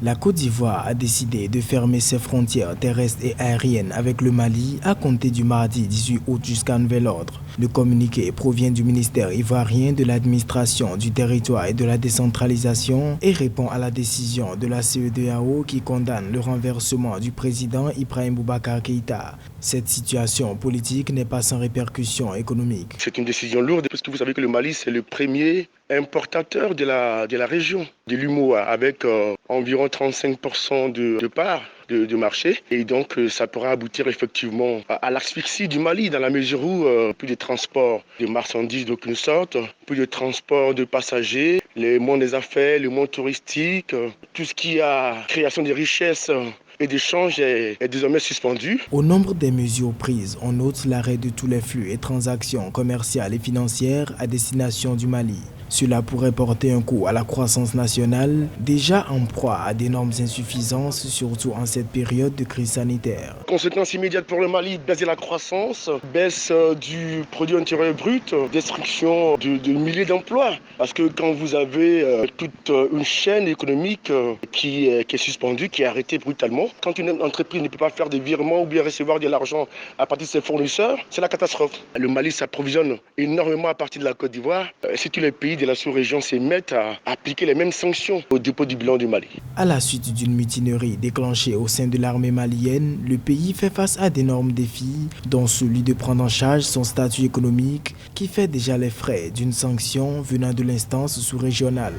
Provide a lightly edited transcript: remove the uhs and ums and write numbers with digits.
La Côte d'Ivoire a décidé de fermer ses frontières terrestres et aériennes avec le Mali à compter du mardi 18 août jusqu'à nouvel ordre. Le communiqué provient du ministère ivoirien de l'administration du territoire et de la décentralisation et répond à la décision de la CEDEAO qui condamne le renversement du président Ibrahim Boubacar Keïta. Cette situation politique n'est pas sans répercussions économiques. C'est une décision lourde parce que vous savez que le Mali, c'est le premier importateur de la région de l'UMOA avec environ 35% de parts de marché. Et donc, ça pourra aboutir effectivement à l'asphyxie du Mali dans la mesure où plus de transport de marchandises d'aucune sorte, plus de transport de passagers, le monde des affaires, le monde touristique, tout ce qui a création de richesses et d'échanges est désormais suspendu. Au nombre des mesures prises, on note l'arrêt de tous les flux et transactions commerciales et financières à destination du Mali. Cela pourrait porter un coup à la croissance nationale, déjà en proie à d'énormes insuffisances, surtout en cette période de crise sanitaire. Conséquence immédiate pour le Mali, baisse de la croissance, baisse du produit intérieur brut, destruction de milliers d'emplois. Parce que quand vous avez toute une chaîne économique qui est suspendue, qui est arrêtée brutalement, quand une entreprise ne peut pas faire des virements ou bien recevoir de l'argent à partir de ses fournisseurs, c'est la catastrophe. Le Mali s'approvisionne énormément à partir de la Côte d'Ivoire. Si tous les pays de la sous-région se mettent à appliquer les mêmes sanctions au dépôt du bilan du Mali. À la suite d'une mutinerie déclenchée au sein de l'armée malienne, le pays fait face à d'énormes défis, dont celui de prendre en charge son statut économique qui fait déjà les frais d'une sanction venant de l'instance sous-régionale.